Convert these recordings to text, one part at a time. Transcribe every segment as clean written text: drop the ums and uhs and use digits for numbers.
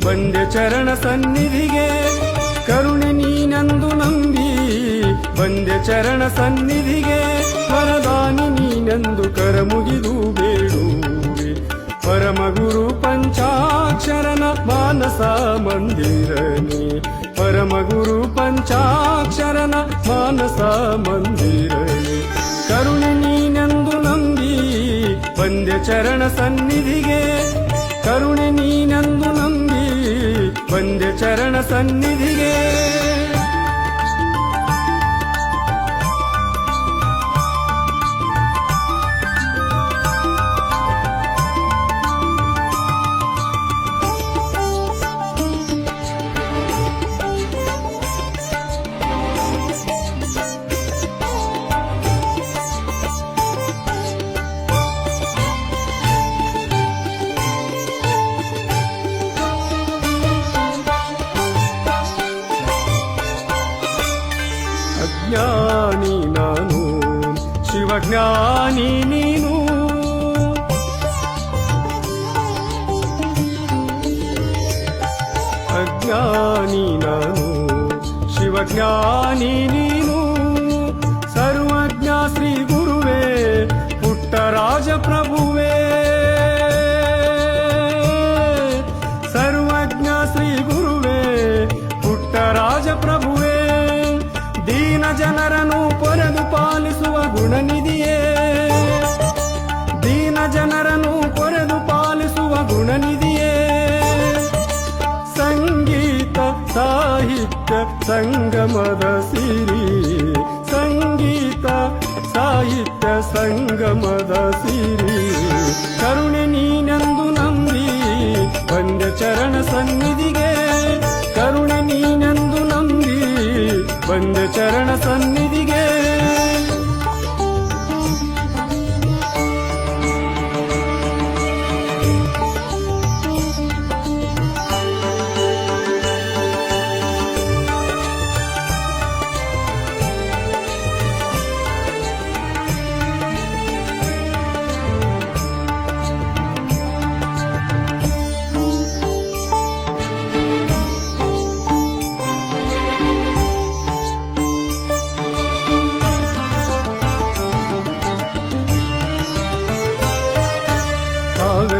ಬಂದೆ ಚರಣ ಸನ್ನಿಧಿಗೆ ಕರುಣೆ ನೀನೆಂದು ನಂಬಿ ಬಂದೆ ಚರಣ ಸನ್ನಿಧಿಗೆ ವರದಾನಿ ನೀನೆಂದು ಕರಮುಗಿದು ಬೇಡುವೆ ಪರಮಗುರು ಪಂಚಾಕ್ಷರನ ಮಾನಸ ಮಂದಿರನೇ ಪರಮಗುರು ಪಂಚಾಕ್ಷರನ ಮಾನಸ ಮಂದಿರನೇ ಕರುಣೆ ನೀನೆಂದು ನಂಬಿ ಬಂದೆ ಚರಣ ಸನ್ನಿಧಿಗೆ ಕರುಣೆ ನೀನೆಂದು ನಂಬಿ ಬಂದೆ ಚರಣ ಸನ್ನಿಧಿಗೆ ಅಜ್ಞಾನಿ ನಾನು ಶಿವಜ್ಞಾನಿ ನೀನು ಅಜ್ಞಾನಿ ನಾನು ಶಿವಜ್ಞಾನಿ ನೀನು ಸರ್ವಜ್ಞ ಶ್ರೀ ಗುರುವೇ ಪುಟ್ಟರಾಜ ಪ್ರಭುವೇ ಸರ್ವಜ್ಞ ಶ್ರೀ ಗುರುವೇ ಪುಟ್ಟರಾಜ ಪ್ರಭುವೇ ದೀನ ಜನರನ್ನು ಪೊರೆದು ಪಾಲಿಸುವ ಗುಣನಿಧಿಯೇ ದೀನ ಜನರನ್ನು ಪೊರೆದು ಪಾಲಿಸುವ ಗುಣನಿಧಿಯೇ ಸಂಗೀತ ಸಾಹಿತ್ಯ ಸಂಗಮದ ಸಿರಿ ಸಂಗೀತ ಸಾಹಿತ್ಯ ಸಂಗಮದ ಸಿರಿ ಕರುಣೆ ನೀನೆಂದು ನಂಬಿ ಬಂದೆ ಚರಣ ಸನ್ನಿಧಿಗೆ ಕರುಣೆ ನೀನೆಂದು ನಂಬಿ ಬಂದೆ ಚರಣ ಸನ್ನಿಧಿಗೆ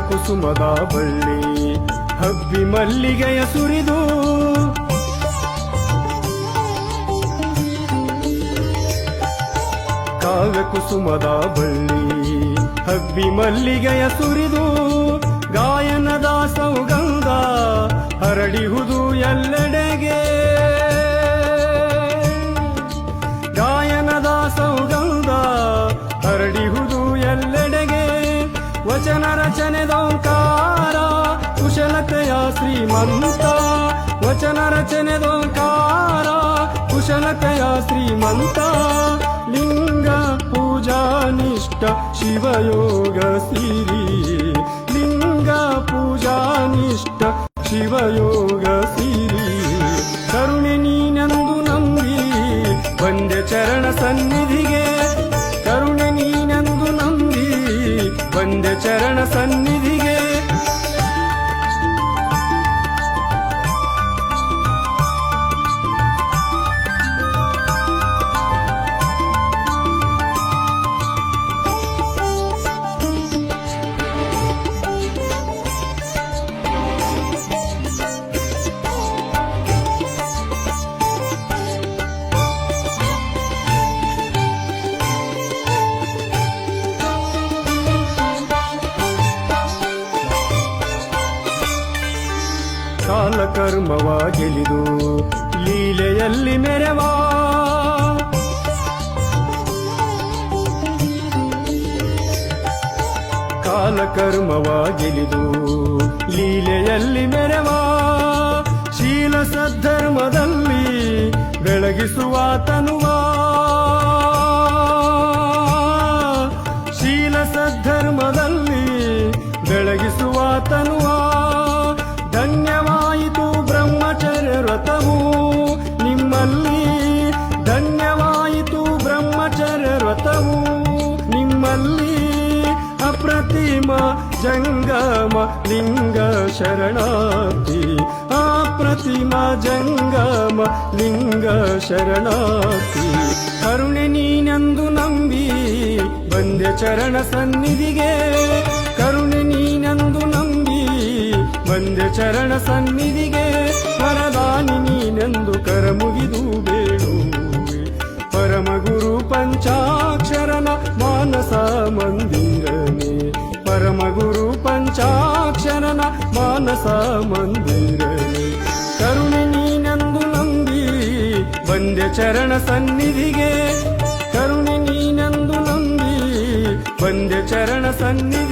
ಕುಸುಮದ ಬಳ್ಳಿ ಹಬ್ಬಿ ಮಲ್ಲಿಗೆಯ ಸುರಿದು ಕಾವ್ಯ ಕುಸುಮದ ಬಳ್ಳಿ ಹಬ್ಬಿ ಮಲ್ಲಿಗೆಯ ಸುರಿದು ಗಾಯನದ ಸೌಗಂಧ ಹರಡಿಹುದು ಎಲ್ಲೆಡೆಗೆ ಗಾಯನದ ಸೌಗಂಧ ಹರಡಿಹುದು ಎಲ್ಲೆಡೆಗೆ ವಚನ ರಚನೆದೋಂಕಾರ ಕುಶಲತೆಯ ಶ್ರೀಮಂತ ವಚನ ರಚನೆದೋಂಕಾರ ಕುಶಲತೆಯ ಶ್ರೀಮಂತ ಲಿಂಗ ಪೂಜಾನಿಷ್ಠ ಶಿವಯೋಗ ಸಿರಿ ಲಿಂಗ ಪೂಜಾನಿಷ್ಠ ಶಿವಯೋಗ ಸಿರಿ ಕರುಣೆ ನೀನೆಂದು ನಂಬಿ ಬಂದೆ ಚರಣ ಸನ್ನಿಧಿಗೆ ಕರುಣೆ ನೀನೆಂದು ನಂಬಿ ಬಂದೆ ಚರಣ ಸನ್ನಿಧಿಗೆ ಕಾಲಕರ್ಮವ ಗೆಲಿದು ಲೀಲೆಯಲ್ಲಿ ಮೆರೆವಾ ಕಾಲಕರ್ಮವ ಗೆಲಿದು ಲೀಲೆಯಲ್ಲಿ ಮೆರೆವಾ ಶೀಲ ಸದ್ಧರ್ಮದಲ್ಲಿ ಬೆಳಗಿಸುವ ತನುವಾ ಶೀಲ ಸದ್ಧರ್ಮದಲ್ಲಿ ಬೆಳಗಿಸುವ ತನುವಾ ಧನ್ಯವಾಯಿತು ಬ್ರಹ್ಮಚರ್ಯ ವ್ರತವು ನಿಮ್ಮಲ್ಲಿ ಧನ್ಯವಾಯಿತು ಬ್ರಹ್ಮಚರ್ಯ ವ್ರತವು ನಿಮ್ಮಲ್ಲಿ ಅಪ್ರತಿಮ ಜಂಗಮ ಲಿಂಗ ಶರಣಾರ್ಥಿ ಮಾತಿಮ ಜಂಗಮ ಲಿಂಗ ಶರಣಾರ್ಥಿ ಕರುಣೆ ನೀನೆಂದು ನಂಬಿ ಬಂದೆ ಚರಣ ಸನ್ನಿಧಿಗೆ ಕರುಣೆ ನೀನೆಂದು ನಂಬಿ ಬಂದೆ ಚರಣ ಸನ್ನಿಧಿಗೆ ವರದಾನಿ ನೀನೆಂದು ಕರಮುಗಿದು ಬೇಡುವೆ ಪರಮ ಗುರು ಪಂಚಾಕ್ಷರನ ಮಾನಸ ಮಂದಿರನೆ ಪರಮ ಗುರು ಪಂಚಾಕ್ಷರನ ಮಾನಸ ಮಂದಿರನೆ ಕರುಣೆ ನೀನೆಂದು ನಂಬಿ ಬಂದೆ ಚರಣ ಸನ್ನಿಧಿಗೆ ಕರುಣೆ ನೀನೆಂದು ನಂಬಿ ಬಂದೆ ಚರಣ ಸನ್ನಿಧಿಗೆ